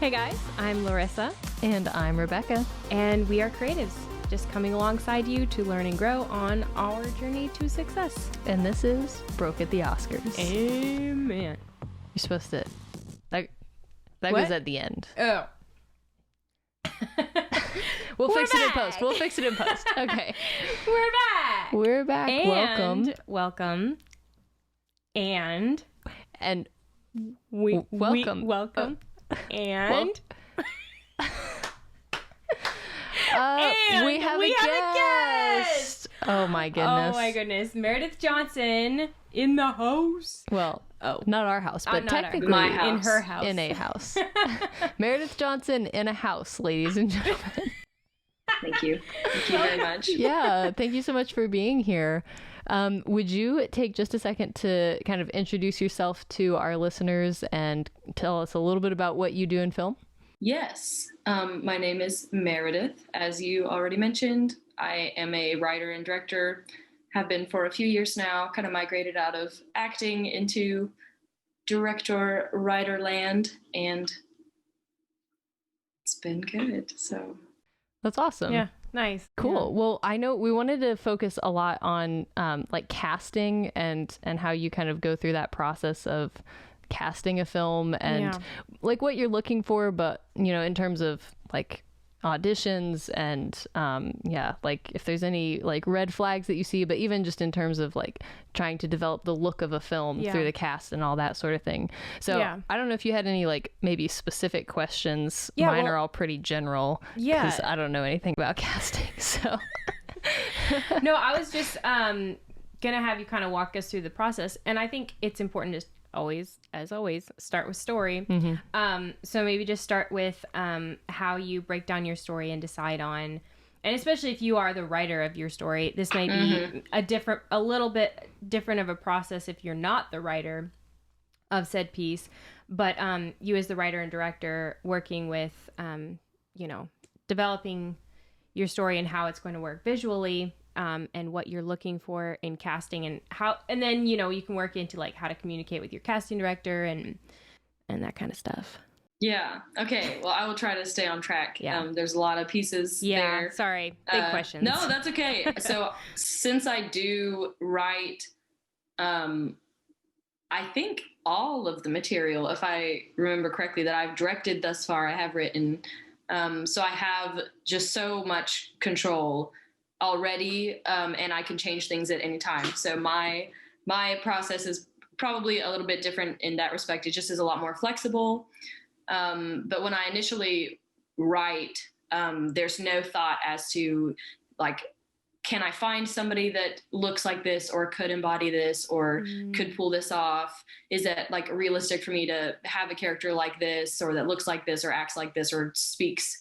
Hey guys, I'm Larissa. And I'm Rebecca. And we are creatives, just coming alongside you to learn and grow on our journey to success. And this is Broke at the Oscars. Amen. You're supposed to... That What? goes at the end. Oh. We'll fix it in back. post. We'll fix it in post. Okay. We're back. We're back. And welcome. And welcome. Welcome. And we have a guest. Oh my goodness. Oh my goodness. Meredith Johnson in the house. Well, not our house, but technically my house. In her house. In a house. Meredith Johnson in a house, ladies and gentlemen. Thank you. Thank you very much. Yeah, thank you so much for being here. Would you take just a second to kind of introduce yourself to our listeners and tell us a little bit about what you do in film? Yes. My name is Meredith. As you already mentioned, I am a writer and director, have been for a few years now, kind of migrated out of acting into director-writer land, and it's been good, so... That's awesome. Yeah, nice. Cool. Yeah. Well, I know we wanted to focus a lot on like casting and how you kind of go through that process of casting a film and like what you're looking for, but you know, in terms of like auditions and like if there's any like red flags that you see, but even just in terms of like trying to develop the look of a film through the cast and all that sort of thing. So I don't know if you had any like maybe specific questions. Mine are all pretty general because I don't know anything about casting. So no, I was just gonna have you kind of walk us through the process, and I think it's important to always start with story. So maybe just start with how you break down your story and decide on, and especially if you are the writer of your story, this may be a little bit different of a process if you're not the writer of said piece, but you as the writer and director working with developing your story and how it's going to work visually. And what you're looking for in casting and then, you can work into like how to communicate with your casting director and that kind of stuff. Yeah. Okay. Well, I will try to stay on track. Yeah. There's a lot of pieces there. Sorry. Big questions. No, that's okay. So since I do write, I think all of the material, if I remember correctly, that I've directed thus far, I have written. So I have just so much control already, and I can change things at any time. So my process is probably a little bit different in that respect. It just is a lot more flexible. But when I initially write, there's no thought as to like, can I find somebody that looks like this or could embody this or could pull this off? Is it like realistic for me to have a character like this or that looks like this or acts like this or speaks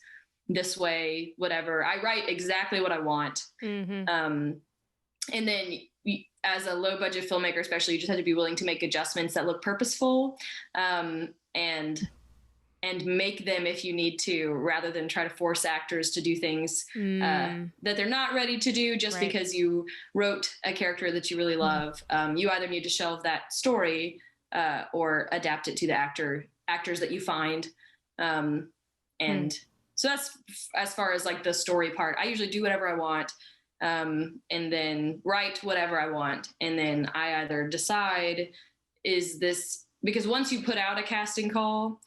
this way, whatever. I write exactly what I want. And then as a low budget filmmaker, especially, you just have to be willing to make adjustments that look purposeful, and make them if you need to, rather than try to force actors to do things that they're not ready to do just because you wrote a character that you really love. You either need to shelve that story or adapt it to the actors that you find. So that's as far as like the story part. I usually do whatever I want, and then write whatever I want. And then I either decide, because once you put out a casting call,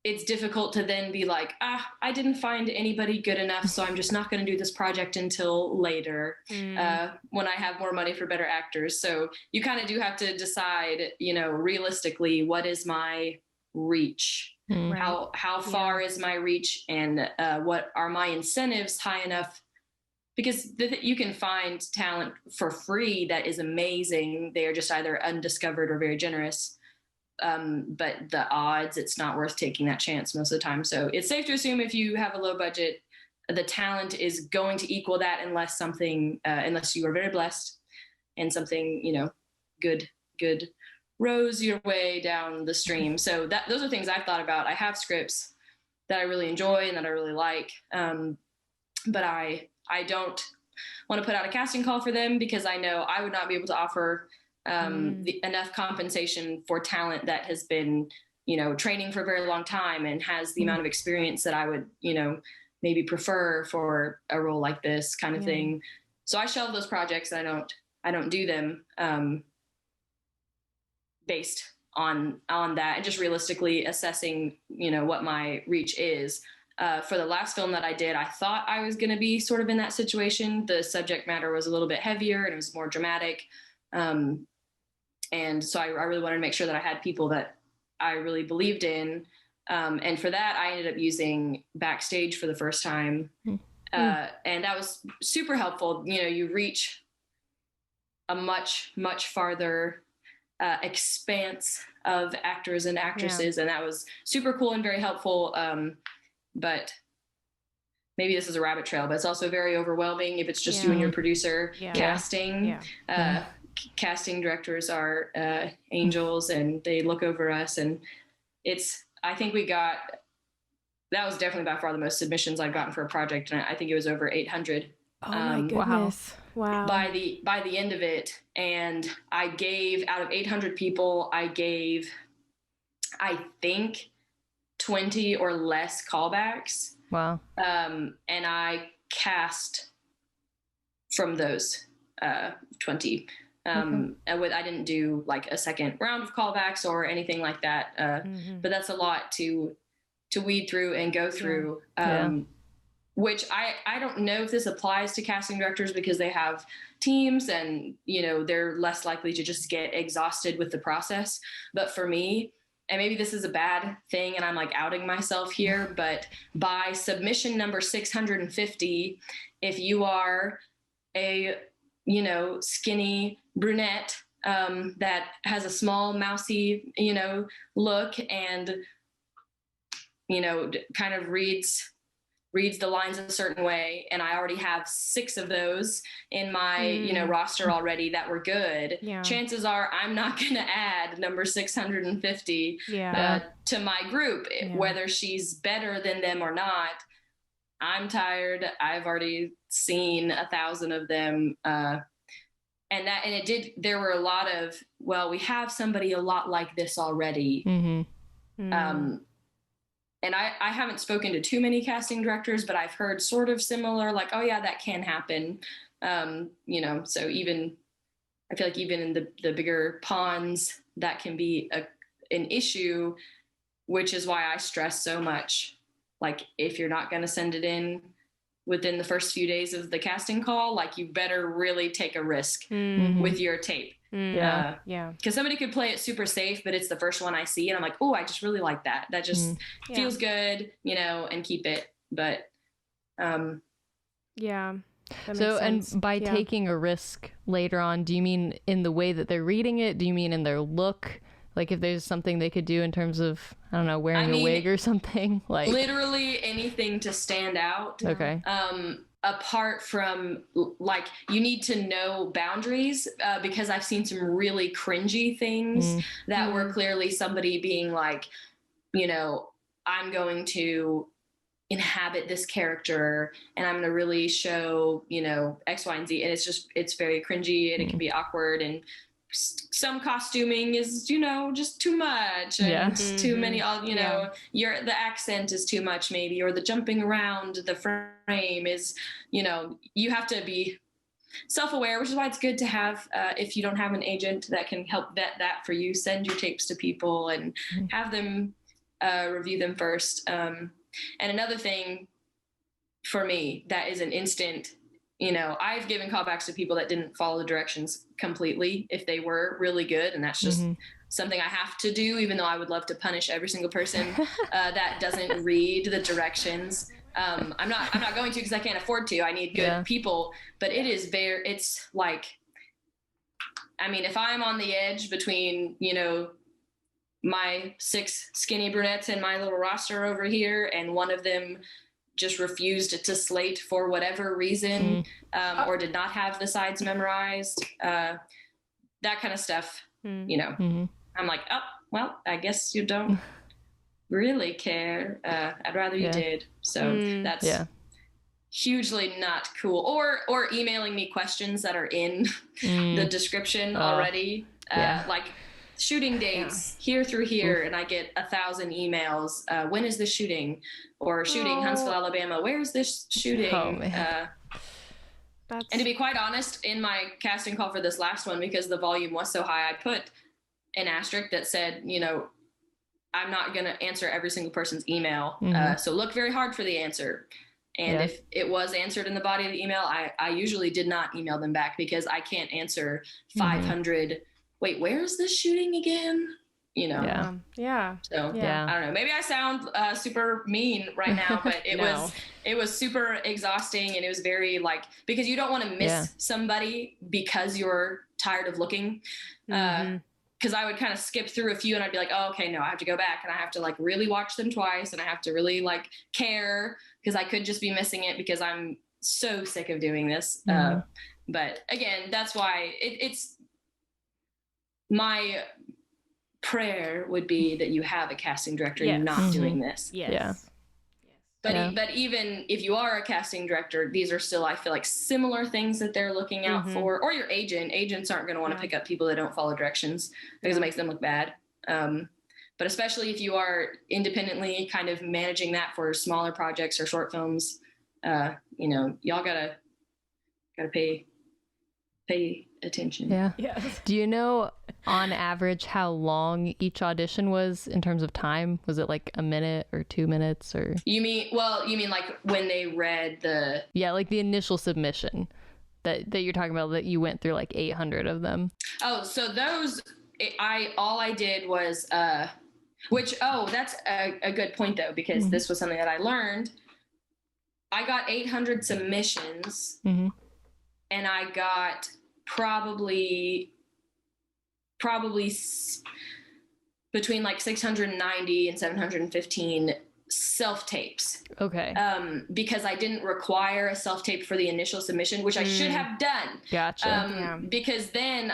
it's difficult to then be like, I didn't find anybody good enough, so I'm just not going to do this project until later, when I have more money for better actors. So you kind of do have to decide, realistically, what is my reach? How far is my reach, and what are my incentives high enough? Because you can find talent for free that is amazing. They are just either undiscovered or very generous. But the odds, it's not worth taking that chance most of the time. So it's safe to assume if you have a low budget, the talent is going to equal that unless you are very blessed and something, good rose your way down the stream. So those are things I've thought about. I have scripts that I really enjoy and that I really like. But I don't want to put out a casting call for them because I know I would not be able to offer enough compensation for talent that has been training for a very long time and has the amount of experience that I would, maybe prefer for a role like this kind of thing. So I shelve those projects. I don't do them based on that, and just realistically assessing, what my reach is. For the last film that I did, I thought I was going to be sort of in that situation. The subject matter was a little bit heavier and it was more dramatic. And so I really wanted to make sure that I had people that I really believed in. And for that, I ended up using Backstage for the first time. And that was super helpful. You reach a much, much farther expanse of actors and actresses. And that was super cool and very helpful. But maybe this is a rabbit trail, but it's also very overwhelming if it's just you and your producer. Casting. Casting directors are angels, and they look over us, and I think that was definitely by far the most submissions I've gotten for a project, and I think it was over 800. Oh my goodness. Wow. By the end of it, and I gave, out of 800 people, I gave, I think, 20 or less callbacks. Wow. And I cast from those 20. I didn't do like a second round of callbacks or anything like that. But that's a lot to weed through and go through. Which I don't know if this applies to casting directors, because they have teams and, they're less likely to just get exhausted with the process. But for me, and maybe this is a bad thing and I'm like outing myself here, but by submission number 650, if you are a, skinny brunette that has a small, mousy, look and, kind of reads the lines a certain way, and I already have 6 of those in my, roster already that were good, chances are I'm not going to add number 650 to my group, whether she's better than them or not. I'm tired. I've already seen 1,000 of them. There were a lot of, well, we have somebody a lot like this already. And I haven't spoken to too many casting directors, but I've heard sort of similar, like, oh yeah, that can happen. So I feel like even in the bigger ponds, that can be an issue, which is why I stress so much. Like, if you're not going to send it in within the first few days of the casting call, like, you better really take a risk with your tape. Because somebody could play it super safe, but it's the first one I see and I'm like, oh, I just really like that. That just feels good, and keep it. But that makes so sense. And by taking a risk later on, do you mean in the way that they're reading it? Do you mean in their look? Like, if there's something they could do in terms of, I don't know, wearing a wig or something? Like, literally anything to stand out. Okay. Apart from, like, you need to know boundaries, because I've seen some really cringy things that were clearly somebody being like, I'm going to inhabit this character and I'm going to really show, X, Y, and Z. And it's very cringy and it can be awkward, and some costuming is, just too much, and too many, the accent is too much maybe, or the jumping around the frame is, you have to be self-aware, which is why it's good to have, if you don't have an agent that can help vet that for you, send your tapes to people and have them review them first. And another thing for me that is an instant, I've given callbacks to people that didn't follow the directions completely if they were really good. And that's just something I have to do, even though I would love to punish every single person that doesn't read the directions. I'm not going to, because I can't afford to. I need good people, but it's like, I mean, if I'm on the edge between, my 6 skinny brunettes in my little roster over here, and one of them just refused to slate for whatever reason, or did not have the sides memorized, that kind of stuff, I'm like, oh, well, I guess you don't really care. I'd rather you did. So that's hugely not cool. Or emailing me questions that are in the description already. Like, shooting dates here through here, and I get 1,000 emails. When is this shooting? Or shooting Huntsville, Alabama. Where's this shooting? Oh, man. And to be quite honest, in my casting call for this last one, because the volume was so high, I put an asterisk that said, you know, I'm not going to answer every single person's email. So look very hard for the answer. And if it was answered in the body of the email, I usually did not email them back, because I can't answer 500. Wait, where is this shooting again? You know? So I don't know. Maybe I sound super mean right now, but it was super exhausting, and it was very like, because you don't want to miss somebody because you're tired of looking. Because I would kind of skip through a few, and I'd be like, oh, okay, no, I have to go back, and I have to like really watch them twice, and I have to really like care, because I could just be missing it because I'm so sick of doing this. But again, that's why it's my prayer would be that you have a casting director not doing this. But even if you are a casting director, these are still, I feel like, similar things that they're looking out for. Or your agent. Agents aren't going to want to pick up people that don't follow directions, because it makes them look bad. But especially if you are independently kind of managing that for smaller projects or short films, you know, y'all gotta pay attention. Do you know on average how long each audition was in terms of time? Was it like a minute or 2 minutes, or you mean like when they read the like the initial submission that you're talking about, that you went through like 800 of them? Oh, so those all I did was that's a good point though, because this was something that I learned. I got 800 submissions, and I got probably between like 690 and 715 self-tapes. Okay. Because I didn't require a self-tape for the initial submission, which I should have done. Gotcha. Because then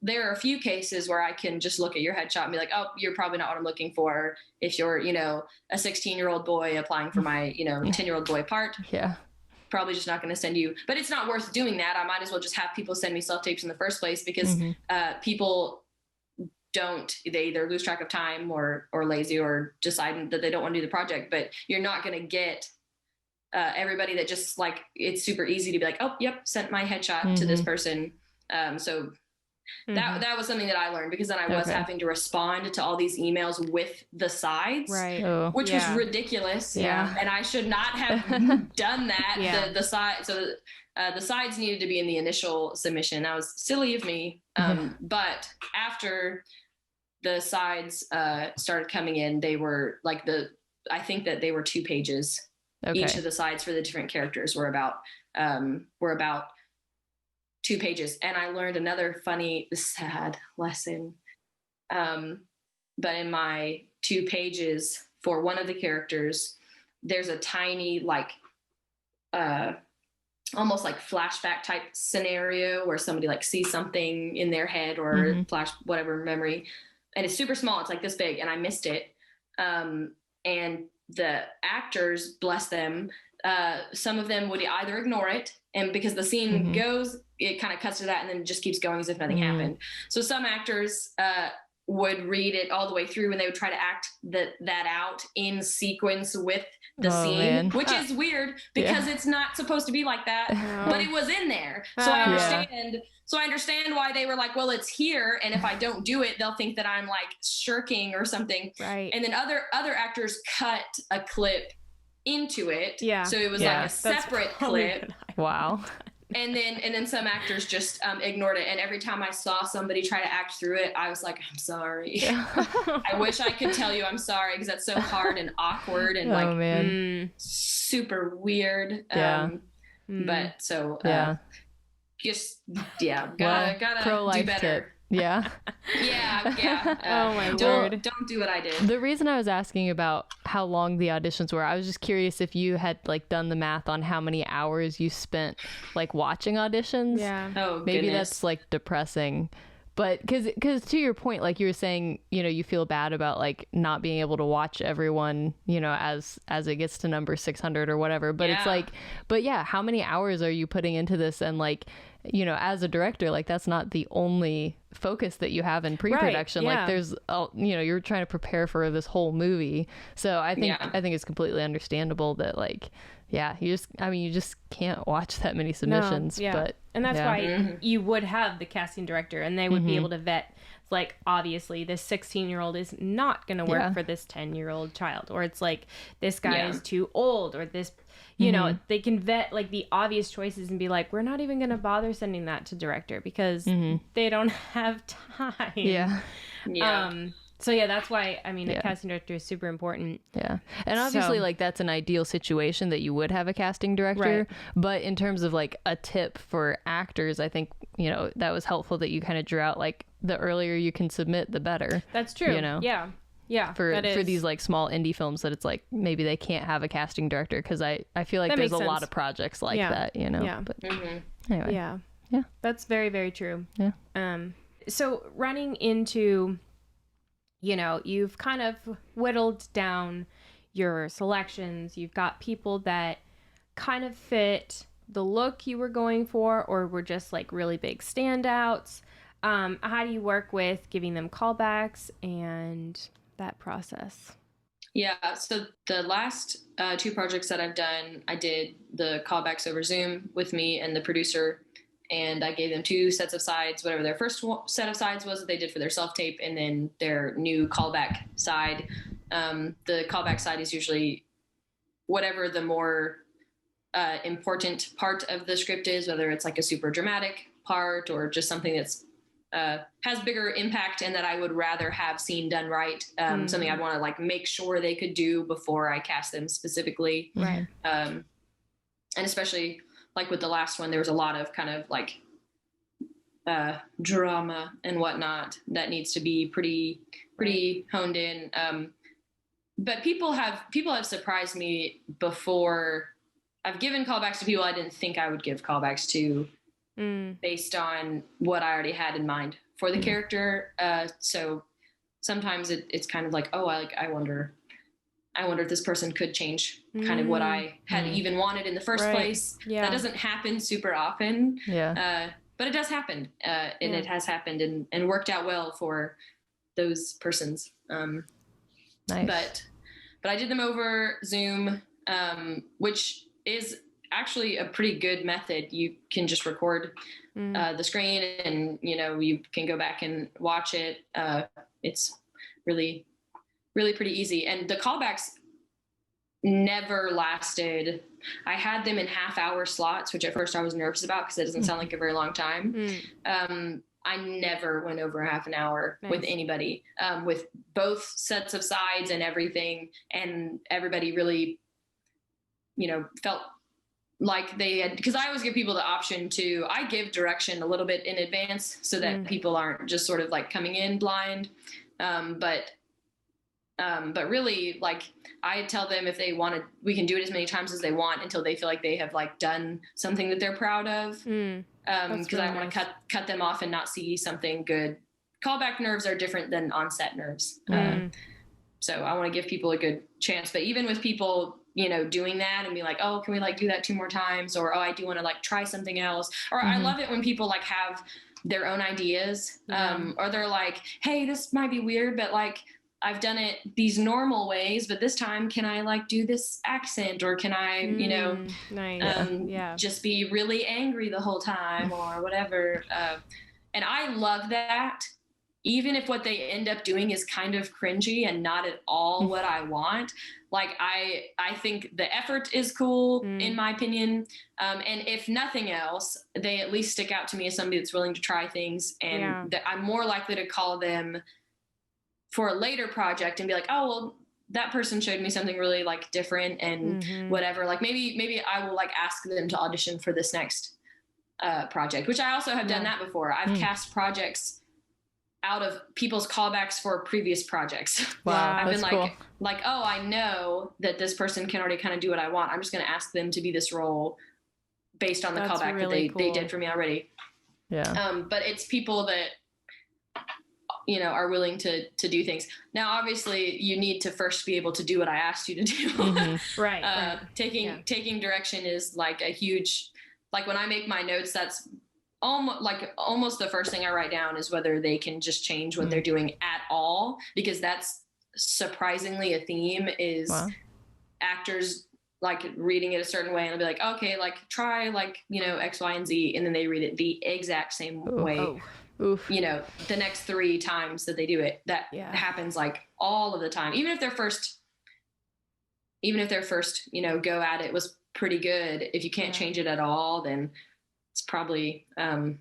there are a few cases where I can just look at your headshot and be like, oh, you're probably not what I'm looking for. If you're, you know, a 16-year-old boy applying for my, you know, 10-year-old boy part. Probably just not going to send you, but it's not worth doing that. I might as well just have people send me self-tapes in the first place, because people they either lose track of time or lazy, or decide that they don't want to do the project. But you're not going to get everybody that just like, it's super easy to be like, oh, yep, sent my headshot to this person. So that was something that I learned, because then I was having to respond to all these emails with the sides, which was ridiculous. And I should not have done that. The side, so the sides needed to be in the initial submission. That was silly of me. But after the sides started coming in, they were like I think that they were 2 pages. Each of the sides for the different characters were about 2 pages. And I learned another funny, sad lesson. But in my 2 pages for one of the characters, there's a tiny, like, almost like flashback type scenario where somebody like sees something in their head or flash whatever memory. And it's super small. It's like this big, and I missed it. And the actors, bless them, some of them would either ignore it, and because the scene goes, it kind of cuts to that and then just keeps going as if nothing happened. So some actors would read it all the way through, and they would try to act that out in sequence with the scene, which is weird because it's not supposed to be like that, but it was in there. So I understand. So I understand why they were like, well, it's here, and if I don't do it, they'll think that I'm like shirking or something. Right. And then other actors cut a clip into it. Yeah. So it was like a separate clip. Wow. And then some actors just ignored it. And every time I saw somebody try to act through it, I was like, I'm sorry. I wish I could tell you I'm sorry, because that's so hard and awkward and super weird. But so just gotta pro-life do better. Tip. Yeah. Oh my word. Don't do what I did. The reason I was asking about how long the auditions were, I was just curious if you had like done the math on how many hours you spent like watching auditions. Yeah. Oh, maybe goodness. That's like depressing. But because to your point, like you were saying, you know, you feel bad about like not being able to watch everyone, you know, as it gets to number 600 or whatever. But it's like, but yeah, how many hours are you putting into this? And like, you know, as a director, like that's not the only focus that you have in pre-production. Right, yeah. Like there's, you know, you're trying to prepare for this whole movie. So I think it's completely understandable that like, yeah, you just can't watch that many submissions. No, But and that's why you would have the casting director, and they would be able to vet, like, obviously this 16-year-old is not going to work for this 10-year-old child, or it's like this guy is too old, or this, you know, they can vet like the obvious choices and be like, we're not even going to bother sending that to director because they don't have time. So yeah, that's why, I mean, a casting director is super important. Yeah. And obviously, like, that's an ideal situation that you would have a casting director. Right. But in terms of, like, a tip for actors, I think, you know, that was helpful that you kind of drew out, like, the earlier you can submit, the better. That's true. You know? Yeah. Yeah. For these, like, small indie films that it's, like, maybe they can't have a casting director, because I feel like there's a lot of projects like that, you know? Yeah. But anyway. Yeah. That's very, very true. Yeah. So running into... You know, you've kind of whittled down your selections. You've got people that kind of fit the look you were going for, or were just like really big standouts. How do you work with giving them callbacks and that process? Yeah, so the last 2 projects that I've done, I did the callbacks over Zoom with me and the producer. And I gave them 2 sets of sides, whatever their first set of sides was that they did for their self-tape, and then their new callback side. The callback side is usually whatever the more important part of the script is, whether it's like a super dramatic part or just something that's has bigger impact and that I would rather have seen done right. Something I'd want to like make sure they could do before I cast them specifically. Right. And especially... like with the last one, there was a lot of kind of like drama and whatnot that needs to be pretty honed in. But people have surprised me before. I've given callbacks to people I didn't think I would give callbacks to based on what I already had in mind for the character. So sometimes it's kind of like, oh, I wonder if this person could change kind of what I had even wanted in the first place. Yeah. That doesn't happen super often. Yeah. But it does happen. And it has happened and worked out well for those persons. Nice. But I did them over Zoom, which is actually a pretty good method. You can just record the screen and, you know, you can go back and watch it. It's really pretty easy. And the callbacks never lasted. I had them in half-hour slots, which at first I was nervous about because it doesn't sound like a very long time. I never went over half an hour with anybody, with both sets of sides and everything. And everybody really, you know, felt like they had, because I always give people the option to, I give direction a little bit in advance so that people aren't just sort of like coming in blind. But really, like, I tell them if they want to, we can do it as many times as they want until they feel like they have like done something that they're proud of. Because I want to cut them off and not see something good. Callback nerves are different than on-set nerves. So I want to give people a good chance. But even with people, you know, doing that and be like, oh, can we like do that 2 more times? Or, oh, I do want to like try something else. Or I love it when people like have their own ideas. Or they're like, hey, this might be weird, but like, I've done it these normal ways, but this time can I like do this accent, or can I, you know, just be really angry the whole time or whatever. And I love that, even if what they end up doing is kind of cringy and not at all what I want. Like, I think the effort is cool in my opinion. And if nothing else, they at least stick out to me as somebody that's willing to try things, and that I'm more likely to call them for a later project and be like, oh, well, that person showed me something really like different and whatever. Like maybe I will like ask them to audition for this next project, which I also have done that before. I've cast projects out of people's callbacks for previous projects. Wow. I've been like, cool. Like, oh, I know that this person can already kind of do what I want. I'm just going to ask them to be this role based on the callback really that they did for me already. Yeah. But it's people that, you know, are willing to do things. Now, obviously you need to first be able to do what I asked you to do. Right. Taking direction is like a huge, like when I make my notes, that's almost the first thing I write down is whether they can just change what they're doing at all, because that's surprisingly a theme is actors like reading it a certain way and they'll be like, okay, like try like, X, Y, and Z. And then they read it the exact same way, the next 3 times that they do it. That happens like all of the time. Even if their first, go at it was pretty good, if you can't change it at all, then it's probably not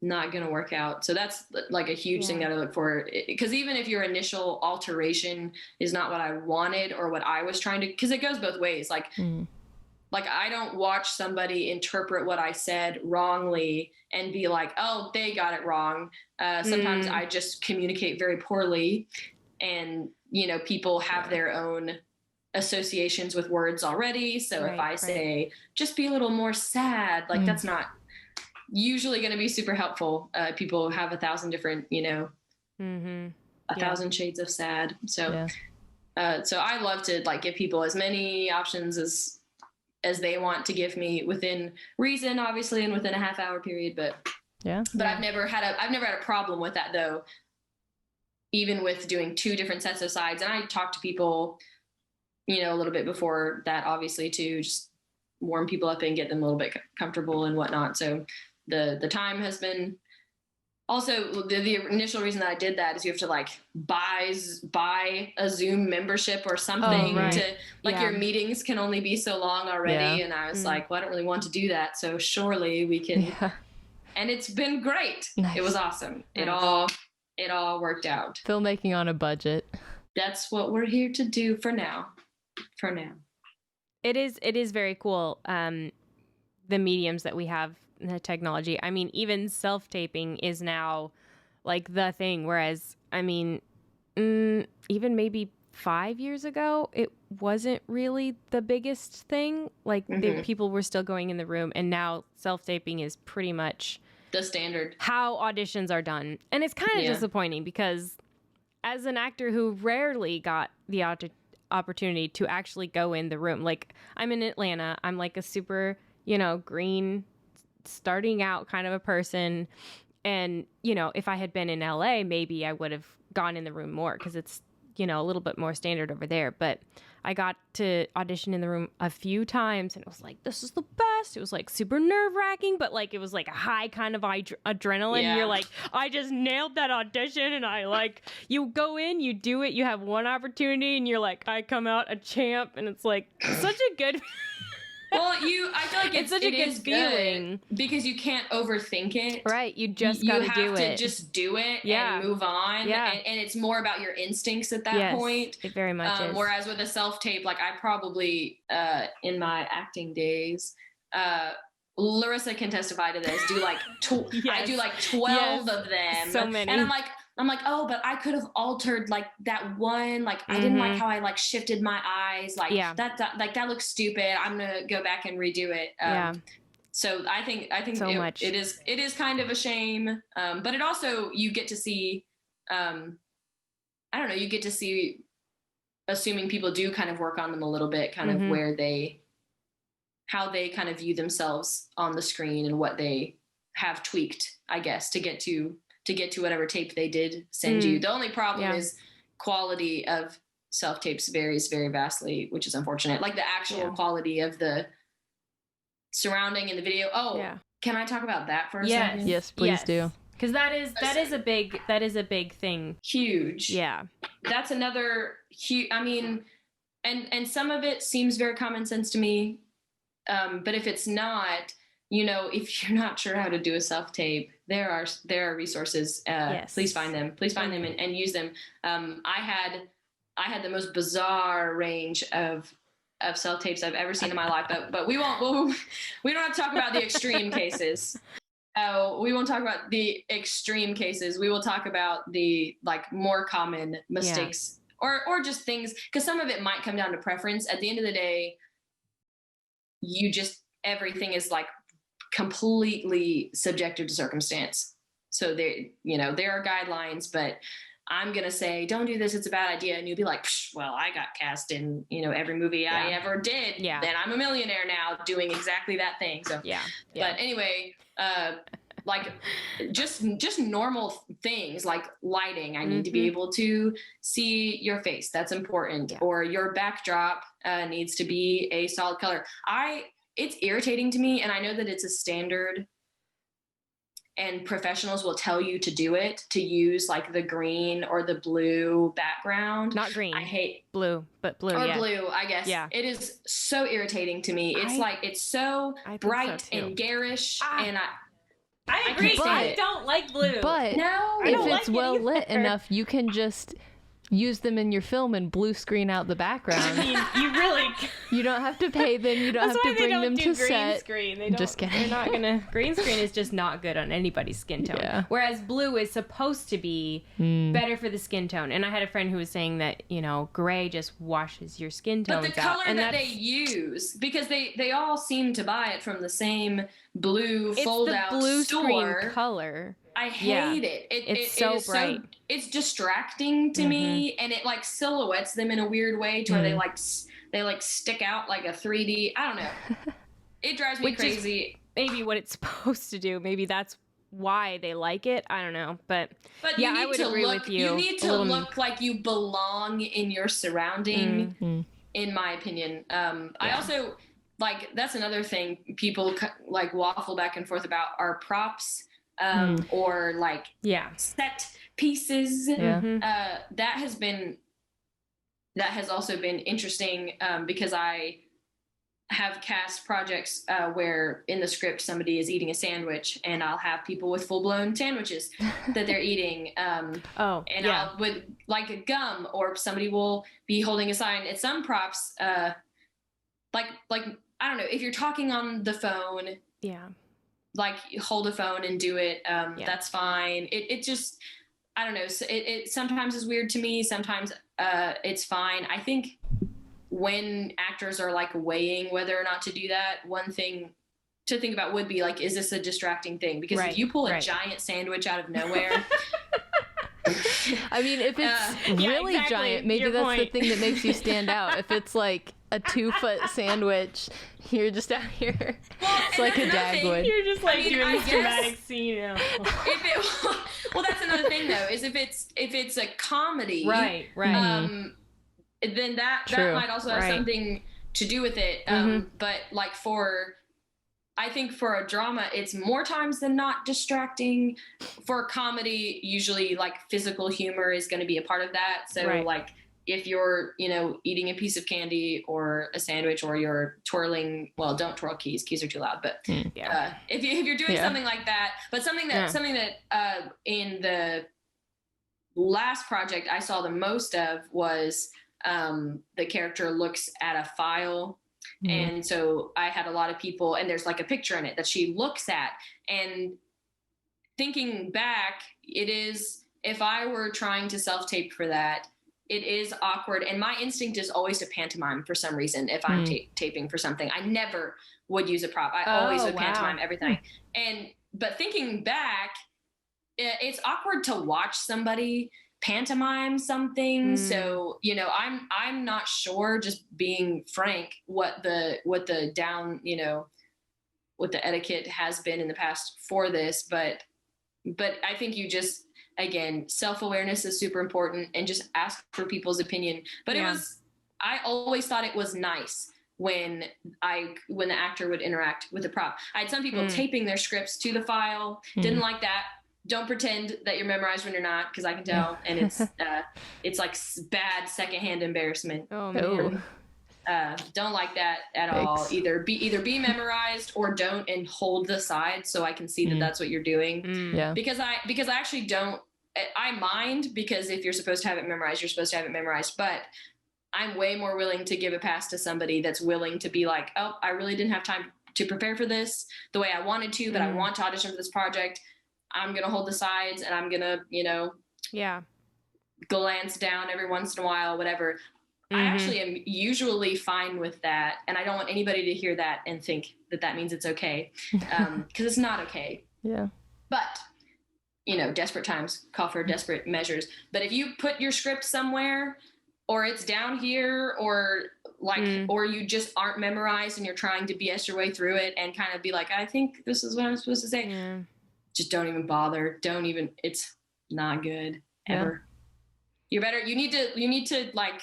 going to work out. So that's like a huge thing that I look for, because even if your initial alteration is not what I wanted or what I was trying to, because it goes both ways. Like I don't watch somebody interpret what I said wrongly and be like, oh, they got it wrong. Sometimes I just communicate very poorly, and, people have their own associations with words already. So if I say, just be a little more sad, like that's not usually going to be super helpful. People have 1,000 different, 1,000 shades of sad. So, so I love to like give people as many options as they want to give me within reason, obviously, and within a half-hour period. But I've never had a problem with that though. Even with doing 2 different sets of sides, and I talk to people, a little bit before that, obviously, to just warm people up and get them a little bit comfortable and whatnot. So the time has been also the initial reason that I did that is you have to like buy a Zoom membership or something to like your meetings can only be so long already. And I was like, well, I don't really want to do that. So surely we can, and it's been great. Nice. It was awesome. Nice. It all worked out. Filmmaking on a budget. That's what we're here to do for now. It is very cool. The mediums that we have, the technology. I mean, even self-taping is now like the thing. Whereas, I mean, even maybe 5 years ago, it wasn't really the biggest thing. Like people were still going in the room, and now self-taping is pretty much the standard how auditions are done. And it's kind of disappointing, because as an actor who rarely got the opportunity to actually go in the room, like I'm in Atlanta, I'm like a super, green, starting out kind of a person. And, if I had been in LA, maybe I would have gone in the room more, because it's, a little bit more standard over there. But I got to audition in the room a few times, and it was like, this is the best. It was like super nerve wracking, but like, it was like a high kind of adrenaline. Yeah. You're like, I just nailed that audition. And I like, you go in, you do it, you have one opportunity, and you're like, I come out a champ. And it's like such a good well, I feel like it's such a good feeling, because you can't overthink it. Right. You just got to do it. You have to just do it and move on. Yeah. And it's more about your instincts at that point. It very much is. Whereas with a self-tape, like I probably, in my acting days, Larissa can testify to this, do like, I do like 12 of them. So many. And I'm like, oh, but I could have altered like that one. Like I didn't like how I like shifted my eyes. Like that looks stupid. I'm gonna go back and redo it. So I think so it is kind of a shame. But it also, you get to see, I don't know, you get to see, assuming people do kind of work on them a little bit, kind of how they kind of view themselves on the screen and what they have tweaked, I guess, to get to whatever tape they did send you. The only problem is quality of self-tapes varies very vastly, which is unfortunate. Like the actual quality of the surrounding in the video. Can I talk about that for a second? Yes, please do. Because that is a big thing. Huge. Yeah. That's another huge, I mean, and some of it seems very common sense to me. But if it's not, if you're not sure how to do a self-tape, there are resources. Please find them. Please find them and use them. I had the most bizarre range of self-tapes I've ever seen in my life, but we don't have to talk about the extreme cases. We won't talk about the extreme cases. We will talk about the like more common mistakes or just things, because some of it might come down to preference. At the end of the day, everything is like completely subjective to circumstance. So there are guidelines, but I'm going to say, don't do this, it's a bad idea. And you'll be like, well, I got cast in, every movie I ever did. Yeah. Then I'm a millionaire now doing exactly that thing. So, yeah. But anyway, like just normal things like lighting. I need to be able to see your face. That's important. Or your backdrop needs to be a solid color. It's irritating to me. And I know that it's a standard and professionals will tell you to do it, to use like the green or the blue background. Not green. I hate blue, but blue. Or blue, I guess. Yeah. It is so irritating to me. It's it's so bright and garish. And I agree. I don't like blue. But no, if it's well lit enough, you can just use them in your film and blue screen out the background. I mean, you really... You don't have to pay them. You don't have to bring them to set. Screen. Just kidding. They're not gonna... Green screen is just not good on anybody's skin tone. Yeah. Whereas blue is supposed to be better for the skin tone. And I had a friend who was saying that, gray just washes your skin tones out. But the color that they use, because they all seem to buy it from the same blue fold-out blue store. screen color. I hate it. It's so bright. It's distracting to me, and it like silhouettes them in a weird way to where they like stick out like a 3D. I don't know. It drives me crazy. Maybe what it's supposed to do. Maybe that's why they like it. I don't know, but yeah, I would agree with you. You need to look like you belong in your surrounding. In my opinion, I also like that's another thing people like waffle back and forth about are props. Or like set pieces. That has also been interesting because I have cast projects where in the script somebody is eating a sandwich and I'll have people with full-blown sandwiches that they're eating. I'll with like a gum, or somebody will be holding a sign. At some props, like I don't know, if you're talking on the phone. Yeah. Like hold a phone and do it. That's fine. It just, I don't know. So it sometimes is weird to me. Sometimes it's fine. I think when actors are like weighing whether or not to do that, one thing to think about would be like, is this a distracting thing? Because if you pull a giant sandwich out of nowhere. I mean, if it's really giant, maybe that's the thing that makes you stand out. If it's like a 2-foot sandwich, you're just out here. Well, it's like a dagwood. You're just like doing this dramatic scene. Well, that's another thing though, is if it's a comedy, right. Then that might also have something to do with it. But like I think for a drama, it's more times than not distracting. For a comedy, usually like physical humor is going to be a part of that. So like if you're, eating a piece of candy or a sandwich, or you're twirling, well, don't twirl keys. Keys are too loud. But if you're doing something like that, but something that in the last project I saw the most of was the character looks at a file. And so I had a lot of people, and there's like a picture in it that she looks at, and thinking back, it is, if I were trying to self-tape for that, it is awkward. And my instinct is always to pantomime for some reason. If I'm taping for something, I never would use a prop. I always would pantomime everything. But thinking back, it's awkward to watch somebody pantomime something. So, I'm not sure, just being frank, what the down, what the etiquette has been in the past for this. But I think you just, again, self-awareness is super important, and just ask for people's opinion. But I always thought it was nice when the actor would interact with the prop. I had some people taping their scripts to the file. Didn't like that. Don't pretend that you're memorized when you're not, because I can tell. And it's like bad secondhand embarrassment. Oh, man. Don't like that at all. Either be memorized, or don't, and hold the side so I can see that that's what you're doing. Yeah. Because I actually don't. I mind, because if you're supposed to have it memorized, you're supposed to have it memorized. But I'm way more willing to give a pass to somebody that's willing to be like, oh, I really didn't have time to prepare for this the way I wanted to, but I want to audition for this project. I'm going to hold the sides, and I'm going to, glance down every once in a while, whatever. I actually am usually fine with that. And I don't want anybody to hear that and think that means it's okay. Because it's not okay. Yeah. But desperate times call for desperate measures. But if you put your script somewhere, or it's down here, or or you just aren't memorized and you're trying to BS your way through it and kind of be like, I think this is what I'm supposed to say. Just don't even bother. It's not good ever. You need to like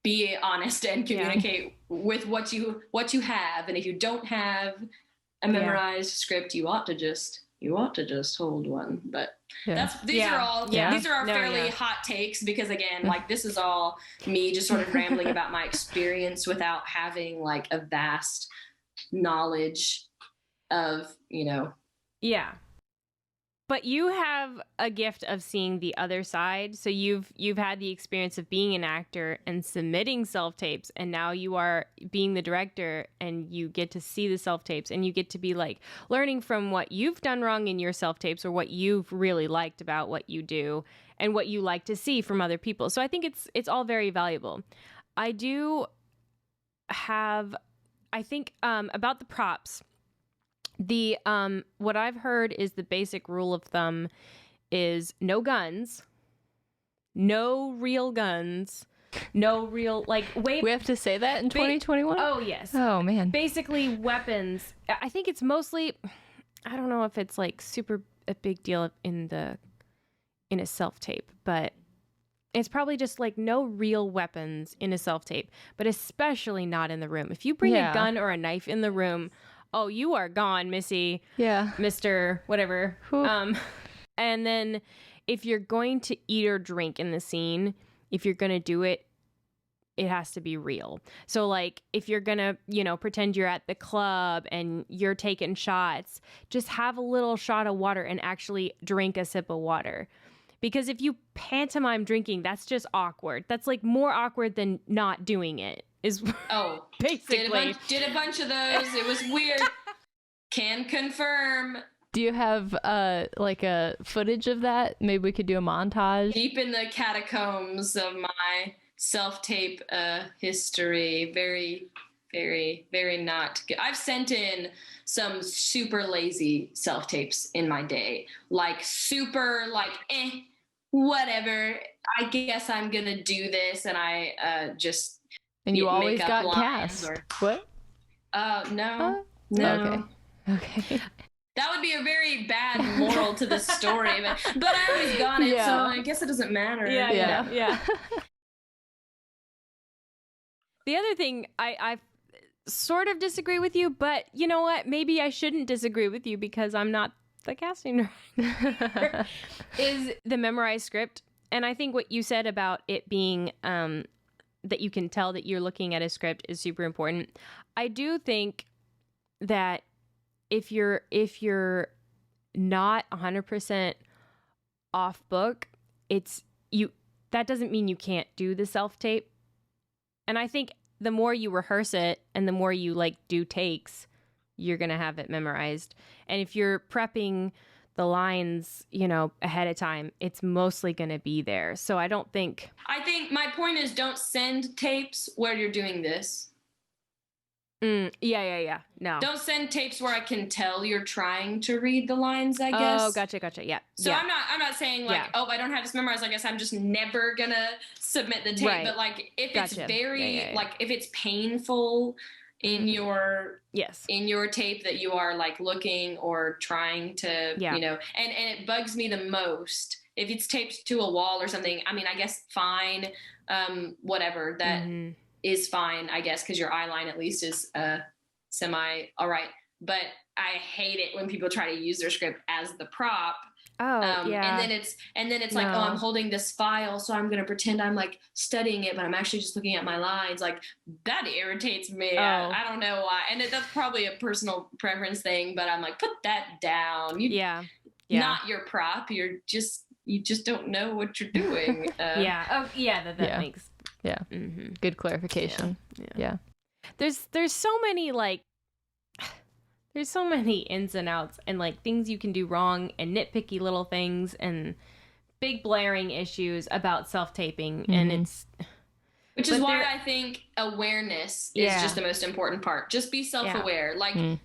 be honest and communicate with what you have. And if you don't have a memorized script, you ought to just hold one. But these are our fairly hot takes, because again, like, this is all me just sort of rambling about my experience without having like a vast knowledge of, Yeah. But you have a gift of seeing the other side. So you've had the experience of being an actor and submitting self-tapes, and now you are being the director and you get to see the self-tapes, and you get to be like learning from what you've done wrong in your self-tapes, or what you've really liked about what you do and what you like to see from other people. So I think it's all very valuable. I do have, I think, about the props. The what I've heard is the basic rule of thumb is no guns, no real guns, no real, like, wait. We have to say that in 2021? Oh, yes. Oh, man. Basically, weapons. I think it's mostly, I don't know if it's like super a big deal in a self-tape, but it's probably just like no real weapons in a self-tape, but especially not in the room. If you bring a gun or a knife in the room, oh, you are gone, Missy. Yeah. Mr. whatever. And then if you're going to eat or drink in the scene, if you're going to do it, it has to be real. So like, if you're going to, pretend you're at the club and you're taking shots, just have a little shot of water and actually drink a sip of water. Because if you pantomime drinking, that's just awkward. That's like more awkward than not doing it. Basically did a bunch of those. It was weird. Can confirm. Do you have like a footage of that? Maybe we could do a montage. Deep in the catacombs of my self-tape history. Very, very, very not good. I've sent in some super lazy self-tapes in my day. Like super like whatever. I guess I'm gonna do this, and I just. And you always got cast. What? No. No. Okay. That would be a very bad moral to the story, but I always got it, so I guess it doesn't matter. Yeah. The other thing, I sort of disagree with you, but you know what? Maybe I shouldn't disagree with you because I'm not the casting director, is the memorized script. And I think what you said about it being... that you can tell that you're looking at a script is super important. I do think that if you're not 100% off book, that doesn't mean you can't do the self-tape. And I think the more you rehearse it and the more you like do takes, you're going to have it memorized. And if you're prepping the lines, ahead of time, it's mostly going to be there. So I think my point is, don't send tapes where you're doing this. Yeah. No. Don't send tapes where I can tell you're trying to read the lines, I guess. Oh, gotcha. Yeah. So I'm not saying like, I don't have this memorized. I guess I'm just never gonna submit the tape. Right. But like, if it's very like, if it's painful in your tape that you are like looking or trying to and it bugs me the most if it's taped to a wall or something. I mean, I guess fine, whatever, that is fine, I guess, because your eye line at least is semi all right. But I hate it when people try to use their script as the prop. And then it's like, I'm holding this file, so I'm gonna pretend I'm like studying it, but I'm actually just looking at my lines. Like, that irritates me. I don't know why, and that's probably a personal preference thing. But I'm like, put that down. Not your prop. You just don't know what you're doing. That makes good clarification. Yeah. There's so many like. There's so many ins and outs and like things you can do wrong and nitpicky little things and big blaring issues about self-taping. And which is why I think awareness is just the most important part. Just be self-aware. Like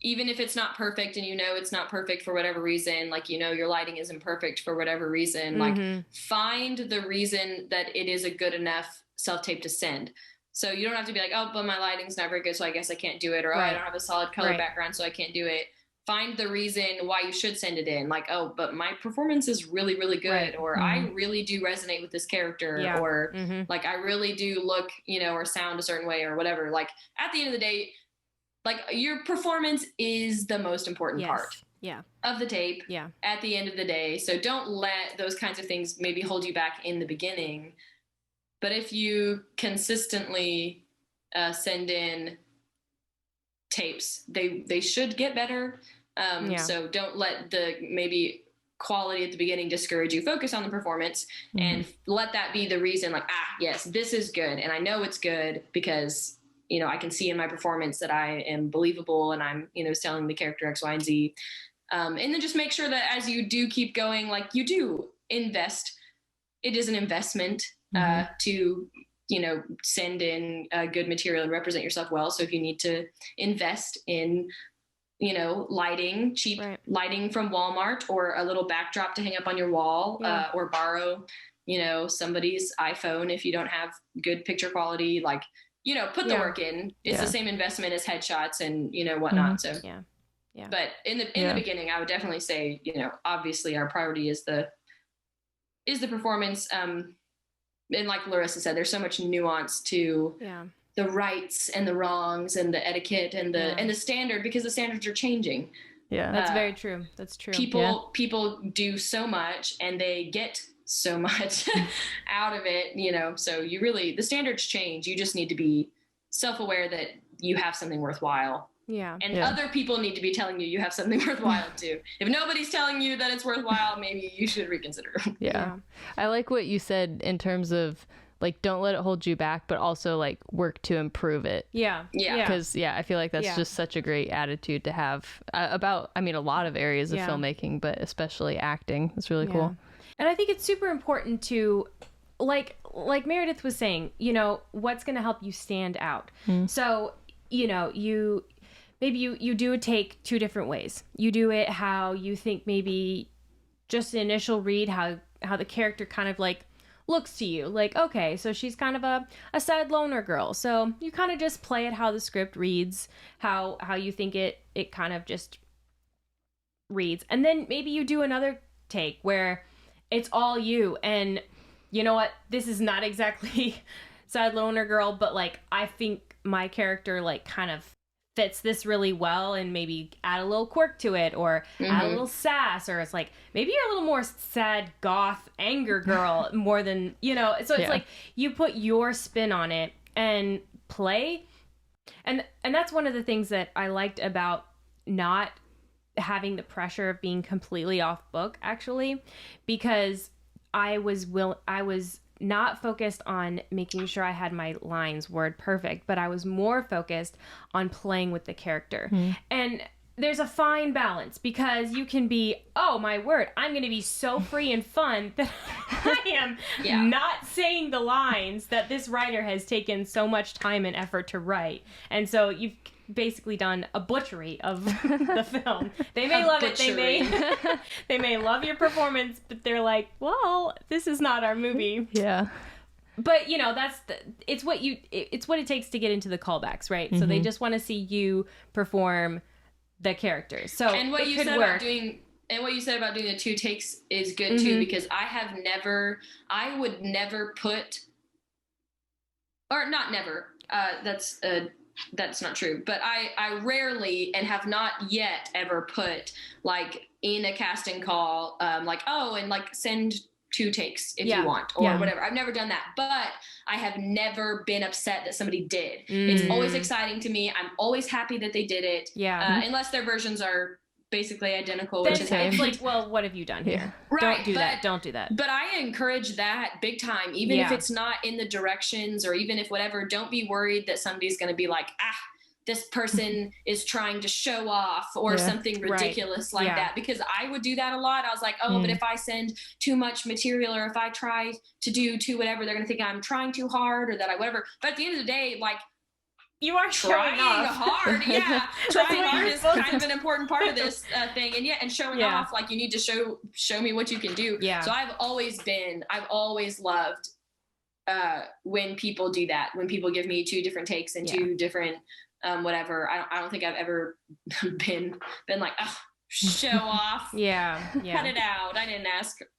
even if it's not perfect and it's not perfect for whatever reason, like, your lighting isn't perfect for whatever reason, like find the reason that it is a good enough self-tape to send. So you don't have to be like, oh, but my lighting's not very good, so I guess I can't do it. Or, oh, I don't have a solid color background, so I can't do it. Find the reason why you should send it in. Like, oh, but my performance is really, really good. Or I really do resonate with this character. Or like, I really do look, or sound a certain way or whatever. Like, at the end of the day, like, your performance is the most important part of the tape at the end of the day. So don't let those kinds of things maybe hold you back in the beginning. But if you consistently send in tapes, they should get better. So don't let the maybe quality at the beginning discourage you. Focus on the performance and let that be the reason, like, yes, this is good. And I know it's good because I can see in my performance that I am believable and I'm, selling the character X, Y, and Z. And then just make sure that as you do keep going, like, you do invest. It is an investment to, send in good material and represent yourself well. So if you need to invest in, lighting, cheap lighting from Walmart, or a little backdrop to hang up on your wall, or borrow, somebody's iPhone if you don't have good picture quality, like, put the work in. It's the same investment as headshots and, whatnot. So, but in the beginning, I would definitely say, obviously our priority is the performance. And like Larissa said, there's so much nuance to the rights and the wrongs and the etiquette and the standard, because the standards are changing. Yeah, that's very true. That's true. People do so much and they get so much out of it, so the standards change. You just need to be self-aware that you have something worthwhile. And other people need to be telling you have something worthwhile too. If nobody's telling you that it's worthwhile, maybe you should reconsider. I like what you said in terms of, like, don't let it hold you back, but also, like, work to improve it. Because I feel like that's just such a great attitude to have about, a lot of areas of filmmaking, but especially acting. It's really cool. And I think it's super important to, like Meredith was saying, what's going to help you stand out. So, maybe you do a take two different ways. You do it how you think, maybe just an initial read, how the character kind of, like, looks to you. Like, okay, so she's kind of a sad loner girl. So you kind of just play it how the script reads, how you think it kind of just reads. And then maybe you do another take where it's all you. And you know what? This is not exactly sad loner girl, but, like, I think my character, like, kind of fits this really well, and maybe add a little quirk to it, or add a little sass, or it's like, maybe you're a little more sad goth anger girl more than, so it's like you put your spin on it and play. And that's one of the things that I liked about not having the pressure of being completely off book, actually, because I was not focused on making sure I had my lines word perfect, but I was more focused on playing with the character. And there's a fine balance, because you can be, oh my word, I'm going to be so free and fun that I am not saying the lines that this writer has taken so much time and effort to write. And so you've basically done a butchery of the film. They may love it. They may love your performance, but they're like, well, this is not our movie. But it's what it takes to get into the callbacks, right? So they just want to see you perform the characters. So and what you said about doing the two takes is good too, because I would never put, or not never, that's not true, but I rarely, and have not yet ever put, like, in a casting call, like, oh, and, like, send two takes if you want, or whatever. I've never done that, but I have never been upset that somebody did. It's always exciting to me. I'm always happy that they did it. Unless their versions are basically identical, which is like, well, what have you done here? Don't do that. But I encourage that big time, even if it's not in the directions, or even if whatever. Don't be worried that somebody's going to be like, this person is trying to show off, or something ridiculous like that, because I would do that a lot. I was like, but if I send too much material, or if I try to do too whatever, they're going to think I'm trying too hard, or that I whatever. But at the end of the day, like, You are trying hard. Yeah. Trying hard is kind of an important part of this thing. And showing off, like, you need to show me what you can do. Yeah. So I've always loved when people do that, when people give me 2 different takes and 2 different whatever. I don't think I've ever been like, oh, show off. Yeah. Cut it out. I didn't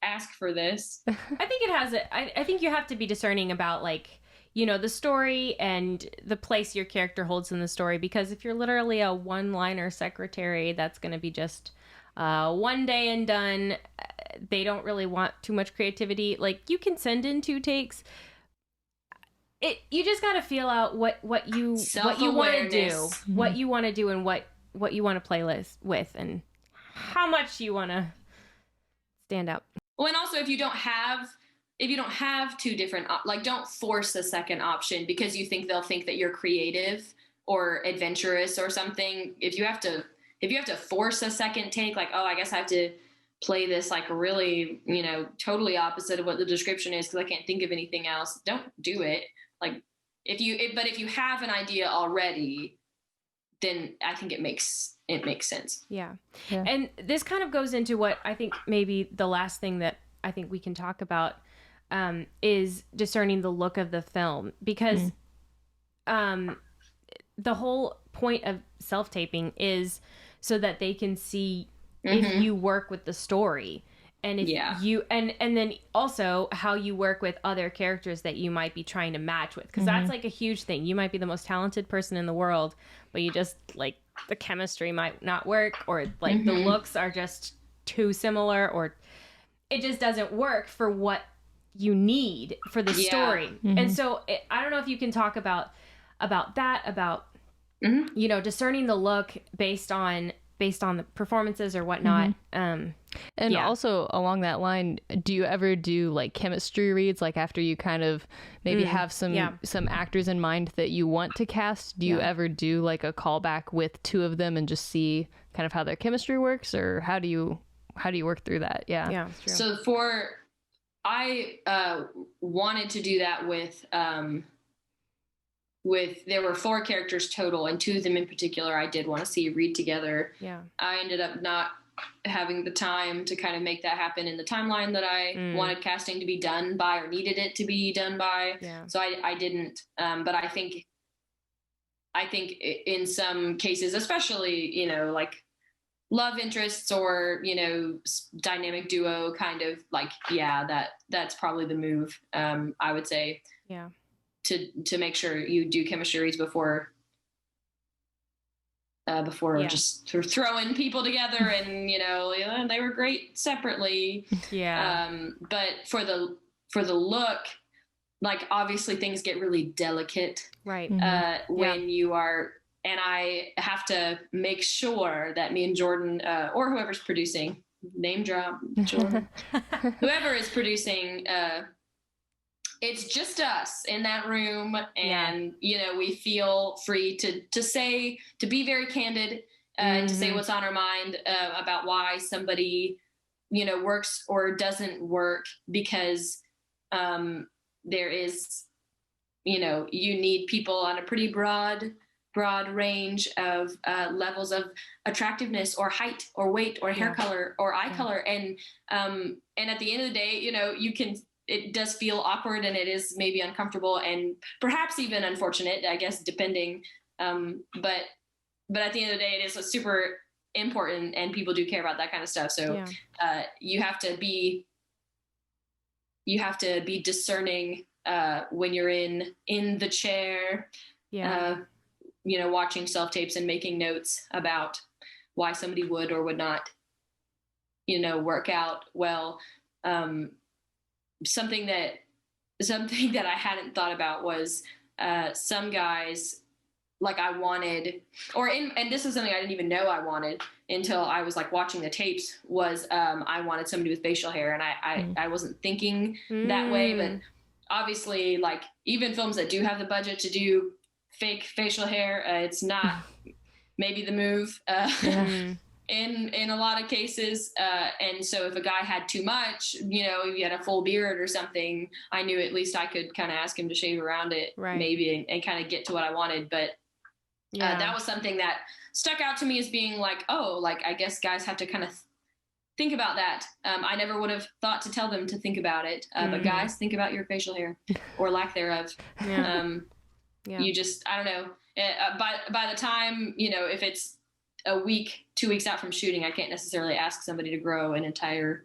ask for this. I think it has I think you have to be discerning about, like, you know, the story and the place your character holds in the story, because if you're literally a one-liner secretary, that's going to be just one day and done. They don't really want too much creativity. Like, you can send in 2 takes. You just got to feel out what you want to do, what you want to do, and what you want to play with, and how much you want to stand out. Well, and also if you don't have 2 different, like, don't force a second option because they'll think that you're creative or adventurous or something. If you have to force a second take, like, oh, I guess I have to play this, like, really, you know, totally opposite of what the description is because I can't think of anything else, don't do it. Like, if you have an idea already, then I think it makes sense. Yeah. And this kind of goes into what I think maybe the last thing that I think we can talk about is discerning the look of the film, because the whole point of self-taping is so that they can see if you work with the story, and if you and then also how you work with other characters that you might be trying to match with, because that's like a huge thing. You might be the most talented person in the world, but you just, like, the chemistry might not work, or like the looks are just too similar, or it just doesn't work for what you need for the story. And so I don't know if you can talk about that, you know, discerning the look based on the performances or whatnot. And also along that line, do you ever do, like, chemistry reads, like, after you kind of maybe have some actors in mind that you want to cast? Do you ever do, like, a callback with 2 of them and just see kind of how their chemistry works, or how do you work through that? Yeah, true. So I wanted to do that with there were 4 characters total, and 2 of them in particular I did want to see read together. Yeah. I ended up not having the time to kind of make that happen in the timeline that I wanted casting to be done by, or needed it to be done by. Yeah. So I didn't. But I think in some cases, especially, you know, like love interests or, you know, dynamic duo kind of, like, that's probably the move. I would say. Yeah. To make sure you do chemistry reads before just sort of throwing people together, and, you know, they were great separately. But for the look, like, obviously things get really delicate, right? When you are, and I have to make sure that me and Jordan, or whoever's producing, name drop, Jordan, whoever is producing, it's just us in that room, and you know, we feel free to be very candid, and to say what's on our mind about why somebody, you know, works or doesn't work, because there is, you know, you need people on a pretty broad range of levels of attractiveness or height or weight or hair color or eye color, and at the end of the day, you know, it does feel awkward, and it is maybe uncomfortable and perhaps even unfortunate, I guess, depending. But at the end of the day, it is super important, and people do care about that kind of stuff. So you have to be discerning when you're in the chair, you know, watching self-tapes and making notes about why somebody would or would not, you know, work out well. Something that I hadn't thought about was some guys, like, I wanted, and this is something I didn't even know I wanted until I was, like, watching the tapes, was I wanted somebody with facial hair, and I wasn't thinking that way, but obviously, like, even films that do have the budget to do fake facial hair, it's not maybe the move. In a lot of cases. And so if a guy had too much, you know, if he had a full beard or something, I knew at least I could kind of ask him to shave around it, maybe, and kind of get to what I wanted. But That was something that stuck out to me as being like, oh, like, I guess guys have to kind of think about that. I never would have thought to tell them to think about it. But guys, think about your facial hair or lack thereof. You just, I don't know. By the time, if it's a week, 2 weeks out from shooting, I can't necessarily ask somebody to grow an entire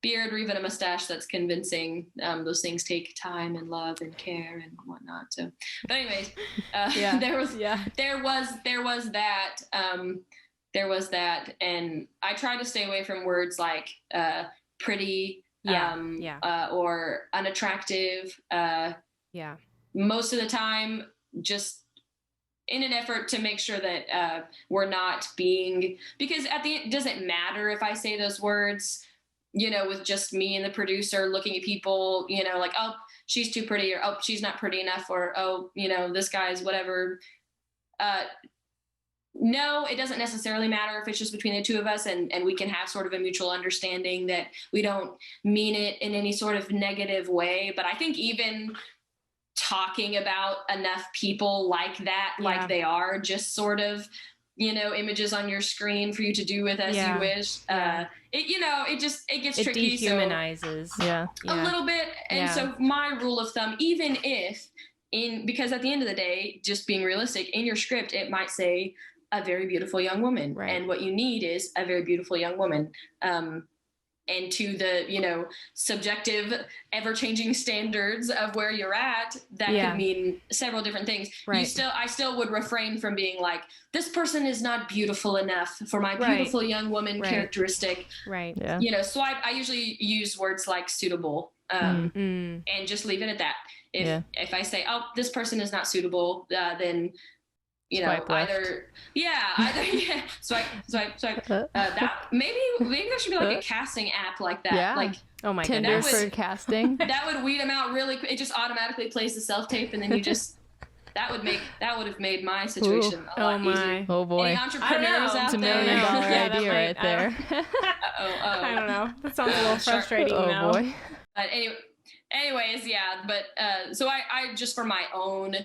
beard or even a mustache that's convincing. Those things take time and love and care and whatnot. So, but anyways, there was that, and I tried to stay away from words like pretty, or unattractive. Most of the time, just in an effort to make sure that we're not being, because at the end, it doesn't matter if I say those words, with just me and the producer looking at people, like, oh, she's too pretty, or, oh, she's not pretty enough, or, oh, this guy's whatever. No, it doesn't necessarily matter if it's just between the two of us and we can have sort of a mutual understanding that we don't mean it in any sort of negative way. But I think even talking about enough people like that, like they are just sort of, images on your screen for you to do with as you wish. It gets tricky. It dehumanizes. So, a little bit. And so my rule of thumb, even if because at the end of the day, just being realistic, in your script, it might say a very beautiful young woman. Right. And what you need is a very beautiful young woman. And to the, subjective, ever-changing standards of where you're at, that could mean several different things. Right. I still would refrain from being like, this person is not beautiful enough for my beautiful young woman characteristic. Right. Yeah. So I usually use words like suitable, and just leave it at that. If I say, oh, this person is not suitable, then swipe, swipe. That maybe there should be like a casting app like that. Yeah. Like, oh my Tinder for casting. That would weed them out really quick. It just automatically plays the self-tape, and then you just that would have made my situation a lot easier. Oh boy. Any entrepreneurs out it's a $1 there? million idea right there. I don't know. That sounds a little frustrating now. Boy. But anyways, yeah. But so I just, for my own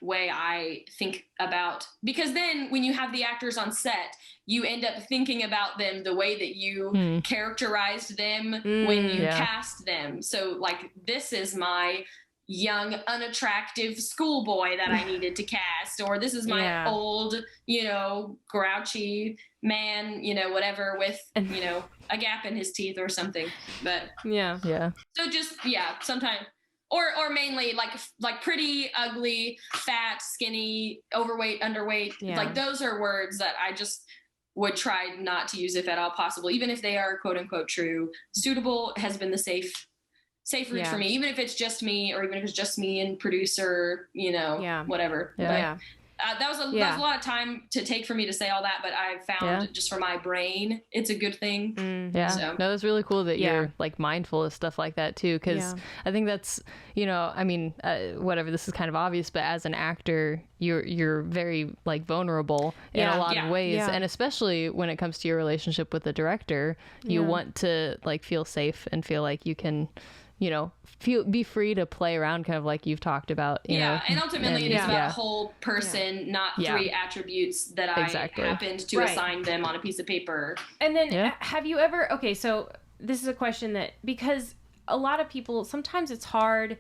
way I think about, because then when you have the actors on set, you end up thinking about them the way that you characterized them when you cast them. So this is my young, unattractive schoolboy that I needed to cast, or this is my old, grouchy man, whatever, with, a gap in his teeth or something. But so just, sometimes, or mainly like pretty, ugly, fat, skinny, overweight, underweight. Like those are words that I just would try not to use if at all possible, even if they are quote unquote true. Suitable has been the safe route for me, even if it's just me, or even if it's just me and producer, whatever. That was a lot of time to take for me to say all that, but I found just for my brain, it's a good thing. So. No, it's really cool that you're mindful of stuff like that too. Cause I think that's, whatever, this is kind of obvious, but as an actor, you're very vulnerable in a lot of ways. And especially when it comes to your relationship with the director, you want to feel safe and feel like you can, be free to play around, kind of like you've talked about. You know? And ultimately it is about a whole person, not 3 attributes that I happened to assign them on a piece of paper. And then have you ever, okay, so this is a question that, because a lot of people, sometimes it's hard,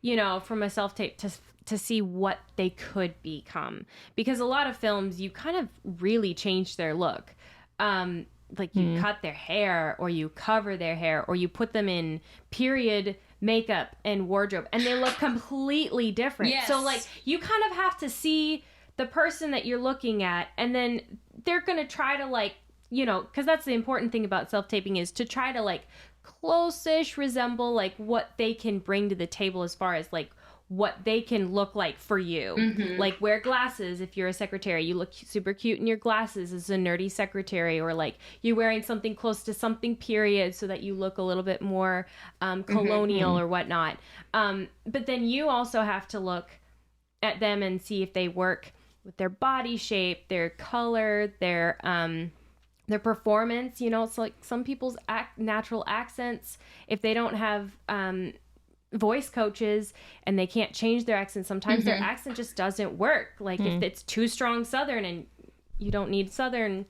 from a self-tape to see what they could become, because a lot of films, you kind of really change their look. You cut their hair, or you cover their hair, or you put them in period makeup and wardrobe, and they look completely different. So you kind of have to see the person that you're looking at, and then they're going to try to because that's the important thing about self-taping, is to try to close-ish resemble what they can bring to the table, as far as what they can look like for you. Wear glasses if you're a secretary. You look super cute in your glasses as a nerdy secretary, or you're wearing something close to something period so that you look a little bit more colonial or whatnot. But then you also have to look at them and see if they work with their body shape, their color, their performance. It's some people's natural accents, if they don't have voice coaches and they can't change their accent. Sometimes their accent just doesn't work. Like if it's too strong Southern and you don't need Southern,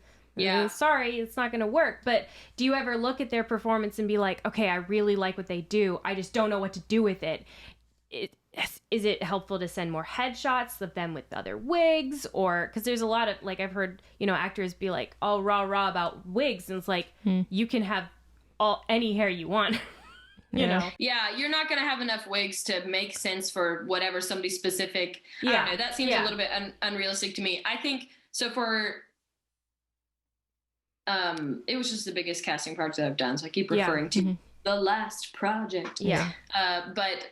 sorry, it's not going to work. But do you ever look at their performance and be like, okay, I really like what they do. I just don't know what to do with it. Is it helpful to send more headshots of them with other wigs? Or because there's a lot of, like, I've heard, actors be like all rah about wigs, and it's like you can have any hair you want. Yeah, you're not going to have enough wigs to make sense for whatever somebody specific. I don't know. That seems a little bit unrealistic to me. I think so. For it was just the biggest casting project that I've done, so I keep referring to the last project. But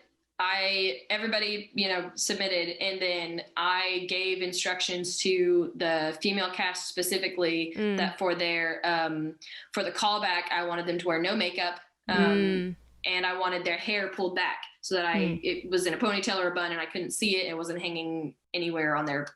everybody submitted, and then I gave instructions to the female cast specifically that for their for the callback, I wanted them to wear no makeup. And I wanted their hair pulled back so that it was in a ponytail or a bun, and I couldn't see it. It wasn't hanging anywhere on their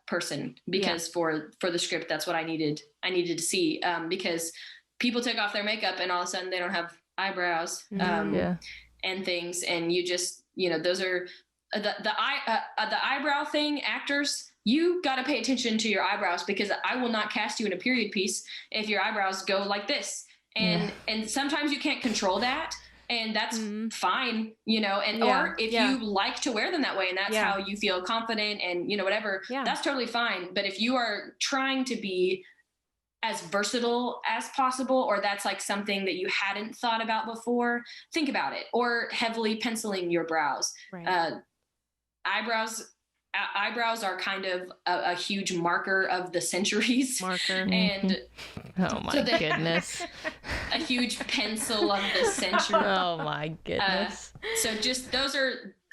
person, because for the script, that's what I needed to see, because people take off their makeup and all of a sudden they don't have eyebrows and things, and you just those are the eyebrow thing. Actors, you got to pay attention to your eyebrows, because I will not cast you in a period piece if your eyebrows go like this. And sometimes you can't control that, and that's fine, or if you like to wear them that way and that's how you feel confident and whatever, that's totally fine. But if you are trying to be as versatile as possible, or that's like something that you hadn't thought about before, think about it. Or heavily penciling your brows. Eyebrows are kind of a huge marker of the centuries. And oh my goodness. A huge pencil of the century. Oh my goodness. So just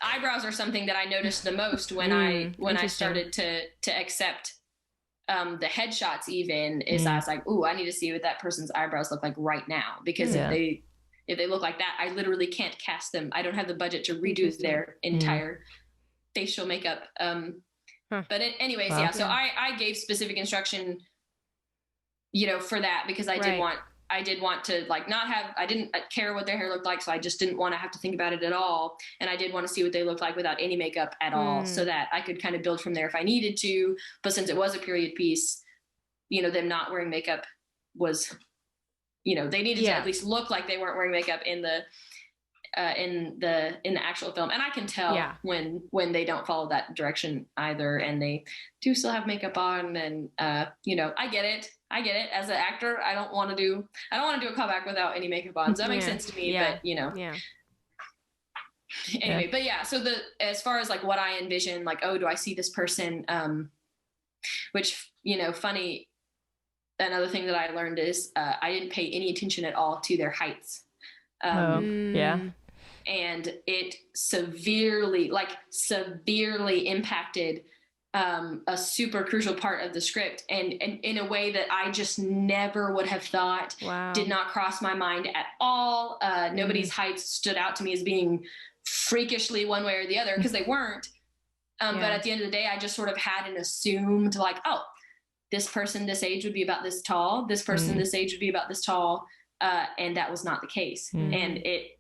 eyebrows are something that I noticed the most when I started to accept the headshots. Even is I was like, ooh, I need to see what that person's eyebrows look like right now, because if they look like that, I literally can't cast them. I don't have the budget to redo their entire facial makeup. But anyways, so I gave specific instruction, for that, because I did want to I didn't care what their hair looked like. So I just didn't want to have to think about it at all. And I did want to see what they looked like without any makeup at all, so that I could kind of build from there if I needed to. But since it was a period piece, them not wearing makeup was, they needed to at least look like they weren't wearing makeup in the actual film. And I can tell when they don't follow that direction either, and they do still have makeup on. And I get it as an actor. I don't want to do a callback without any makeup on, so that makes sense to me. But anyway, but so as far as like what I envision, like, oh, do I see this person, which funny, another thing that I learned is I didn't pay any attention at all to their heights. And it severely impacted a super crucial part of the script, and in a way that I just never would have thought. Did not cross my mind at all. Nobody's heights stood out to me as being freakishly one way or the other, because they weren't. But at the end of the day, I just sort of had an assumed, like, oh, this person this age would be about this tall, this person this age would be about this tall, and that was not the case. And it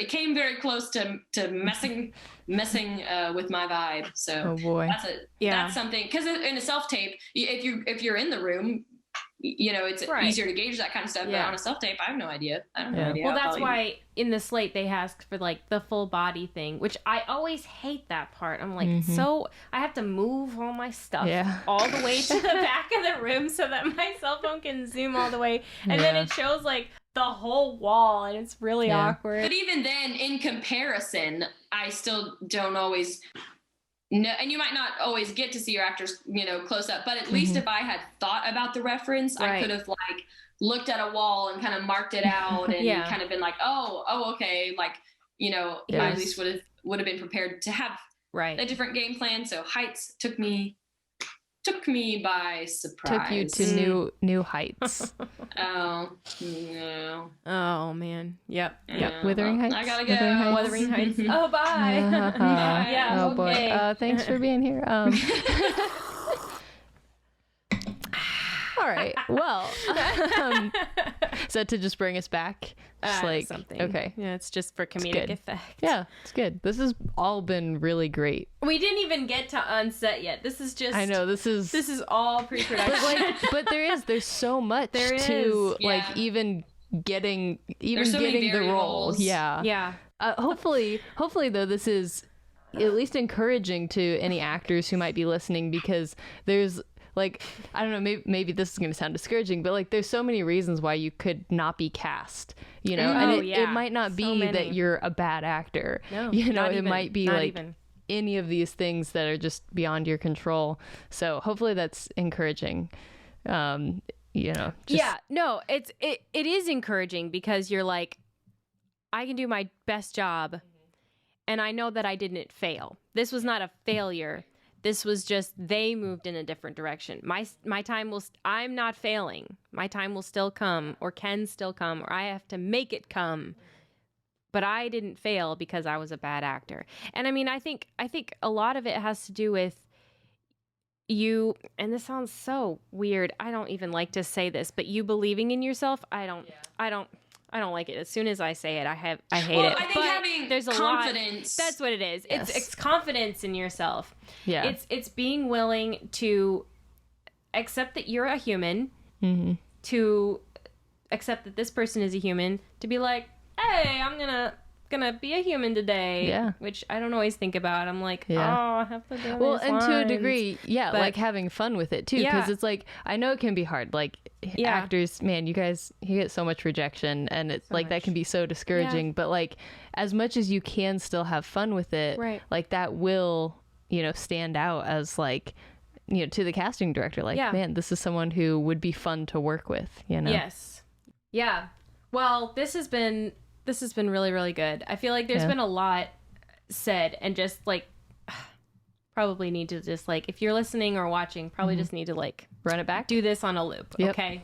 came very close to messing with my vibe. So that's something, because in a self-tape, if you're in the room, it's easier to gauge that kind of stuff. But on a self-tape, I have no idea. I don't know. Well, that's why in the slate they asked for like the full body thing, which I always hate that part. I'm like, so I have to move all my stuff all the way to the back of the room so that my cell phone can zoom all the way, and then it shows like the whole wall, and it's really awkward. But even then, in comparison, I still don't always know, and you might not always get to see your actors, close up, but at least if I had thought about the reference, I could have like looked at a wall and kind of marked it out, and kind of been like, oh, okay. Like, I at least would have been prepared to have a different game plan. So heights took me by surprise. Took you to new heights. Oh no! Oh man! Yep. Withering Heights. I gotta go. Wuthering Heights. Oh, bye. Bye. Yeah. Oh boy. Thanks for being here. All right. Well, that to just bring us back? Just like something. Okay. Yeah, it's just for comedic effect. Yeah, it's good. This has all been really great. We didn't even get to unset yet. This is just. I know this is all pre-production. but there's so much to like even getting the role. Yeah. Yeah. Hopefully though, this is at least encouraging to any actors who might be listening, because there's like, I don't know, maybe this is going to sound discouraging, but like there's so many reasons why you could not be cast, you know, and it might not be that you're a bad actor. No, you know, it even, might be like even any of these things that are just beyond your control. So hopefully that's encouraging. You know, it is encouraging, because you're like, I can do my best job and I know that I didn't fail. This was not a failure. This was just, they moved in a different direction. My time I'm not failing. My time will still come, or can still come, or I have to make it come. But I didn't fail because I was a bad actor. And I mean, I think a lot of it has to do with you, and this sounds so weird. I don't even like to say this, but you believing in yourself. I don't like it. As soon as I say it, I hate it. I think having there's a confidence. That's what it is. Yes. It's confidence in yourself. Yeah. It's being willing to accept that you're a human, to accept that this person is a human, to be like, hey, I'm gonna be a human today. Yeah. Which I don't always think about. I'm like, I have to do well, these and to a lines. degree, but, like having fun with it too, because it's like, I know it can be hard. Like actors, man, you get so much rejection, and it's so like that can be so discouraging. But like, as much as you can still have fun with it, right, like that will, you know, stand out as like, you know, to the casting director, like, man, this is someone who would be fun to work with, you know? Yes. Yeah. Well, this has been really, really good. I feel like there's been a lot said, and just like, probably need to just like, if you're listening or watching, probably just need to like run it back, do this on a loop. Yep. Okay.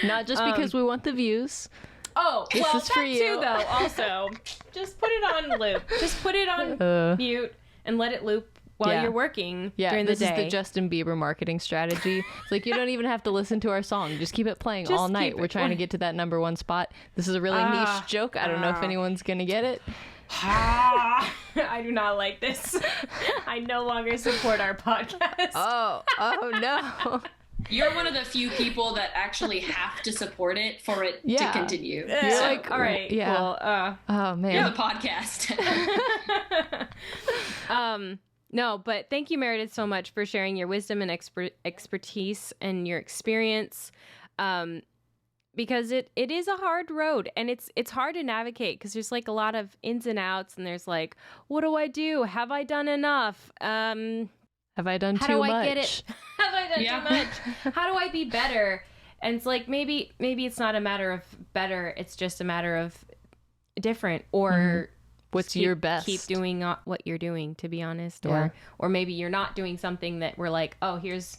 Not just because we want the views. Oh, this well, is for you too, though. Also, just put it on loop. Just put it on mute and let it loop while you're working during the day. This is the Justin Bieber marketing strategy. It's like, you don't even have to listen to our song. Just keep it playing all night. We're trying to get to that #1 spot. This is a really niche joke. I don't know if anyone's going to get it. I do not like this. I no longer support our podcast. Oh no. You're one of the few people that actually have to support it for it to continue. You're like, all right, cool. Oh man, you're the podcast. No, but thank you, Meredith, so much for sharing your wisdom and expertise and your experience. Because it is a hard road, and it's hard to navigate, because there's like a lot of ins and outs, and there's like, what do I do? Have I done enough? Have I done too much? How do I get it? Have I done too much? How do I be better? And it's like, maybe it's not a matter of better. It's just a matter of different, or what's your best. Keep doing what you're doing, to be honest. Or maybe you're not doing something that we're like, oh, here's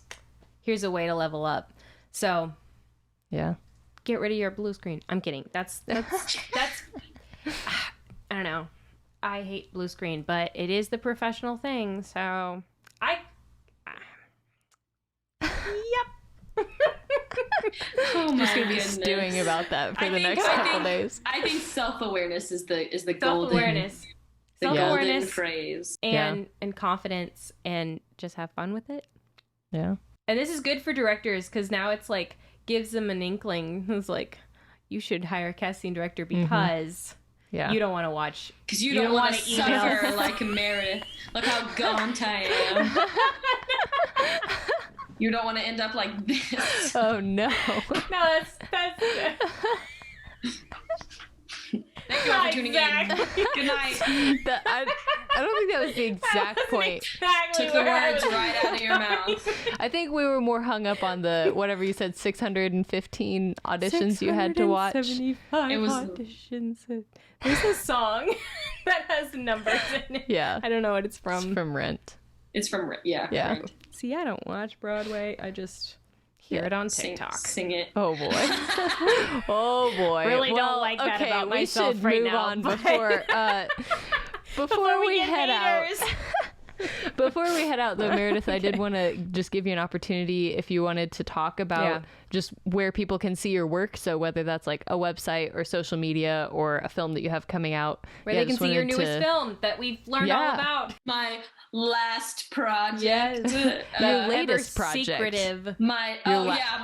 a way to level up. So get rid of your blue screen. I'm kidding. That's I don't know. I hate blue screen, but it is the professional thing. So yep. I'm just gonna be stewing about that for the next couple days. I think self-awareness is the self-awareness. Golden phrase. And confidence, and just have fun with it. Yeah. And this is good for directors, because now it's like, gives them an inkling. It's like, you should hire a casting director because you don't want to watch. Because you don't want to suffer like Meredith. Look how gaunt I am. You don't want to end up like this. Oh no. No, that's Thank you all for tuning in. Good night. I don't think that was the exact point. Exactly. Took the words right out of your mouth. I think we were more hung up on the, whatever you said, 615 auditions you had to watch. 675 auditions. There's a song that has numbers in it. Yeah. I don't know what it's from. It's from Rent. It's from, Yeah. Rent. See, I don't watch Broadway. I just hear it on TikTok. Sing it. Oh boy. Oh boy. Really don't like that about myself we should right move now, on before we head out. Before we head out, though, Meredith, I did want to just give you an opportunity if you wanted to talk about just where people can see your work. So whether that's like a website or social media or a film that you have coming out. Where they can see your newest film that we've learned all about. My last project. Yes. Your latest project. Secretive. My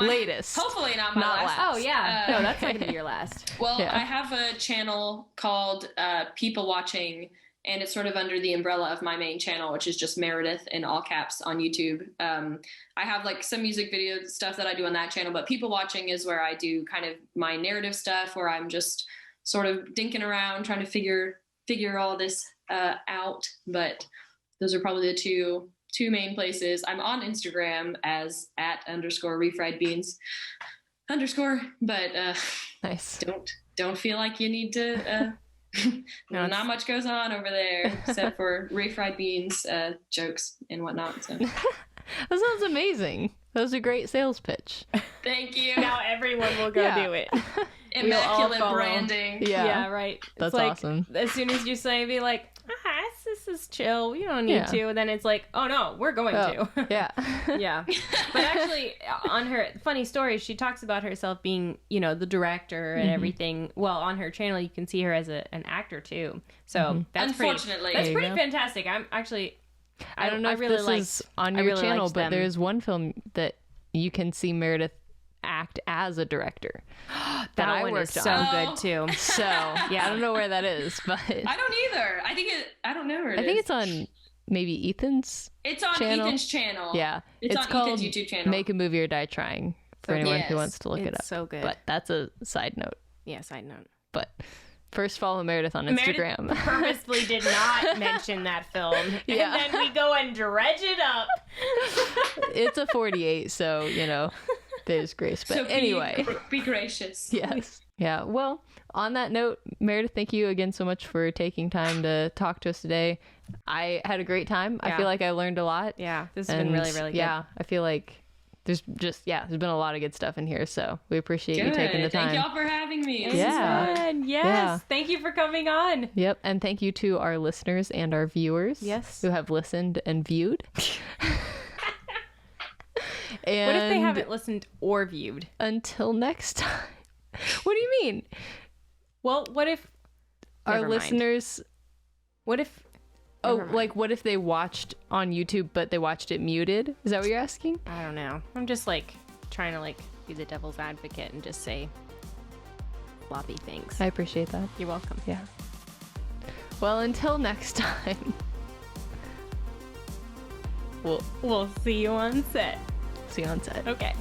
latest. Hopefully not my last. Oh, yeah. No, that's not going to be your last. Well, I have a channel called People Watching, and it's sort of under the umbrella of my main channel, which is just Meredith in all caps on YouTube. I have like some music video stuff that I do on that channel, but People Watching is where I do kind of my narrative stuff, where I'm just sort of dinking around trying to figure all this out. But those are probably the two main places. I'm on Instagram as @_refriedbeans_, but nice. Don't feel like you need to. No, not much goes on over there except for refried beans, jokes and whatnot. So. That sounds amazing. That was a great sales pitch. Thank you. Now everyone will go do it. Immaculate branding. Yeah, right. That's it's like, awesome. As soon as you say, be like, this is chill. We don't need to. And then it's like, oh no, we're going to. Yeah. Yeah. But actually, on her funny story, she talks about herself being, the director and everything. Well, on her channel, you can see her as an actor too. So that's unfortunately, pretty fantastic. I'm actually. I don't know if really this is on your channel, but there's one film that you can see Meredith act as a director that I one worked is so on. good too. So I don't know where that is, but I don't either. I don't know where it is. I think it's on maybe Ethan's. It's on channel. Ethan's channel. Yeah, it's on called Ethan's YouTube channel. Make a Movie or Die Trying for anyone who wants to look it up. So good. But that's a side note. Yeah, side note. But first, follow Meredith on Instagram. Meredith purposely did not mention that film. Yeah. And then we go and dredge it up. It's a 48, so, there's grace. But so anyway. Be gracious. Yes. Yeah. Well, on that note, Meredith, thank you again so much for taking time to talk to us today. I had a great time. Yeah. I feel like I learned a lot. Yeah. This has been really, really good. Yeah. I feel like there's been a lot of good stuff in here, so we appreciate you taking the time. Thank y'all for having me. This is fun. Yes. Yeah. Thank you for coming on. Yep. And thank you to our listeners and our viewers who have listened and viewed. And what if they haven't listened or viewed? Until next time. What do you mean? Well, what if our listeners... What if... like what if they watched on YouTube but they watched it muted? Is that what you're asking? I don't know. I'm just trying to be the devil's advocate and just say floppy things. I appreciate that. You're welcome. Yeah. Well, until next time. We'll see you on set. See you on set. Okay.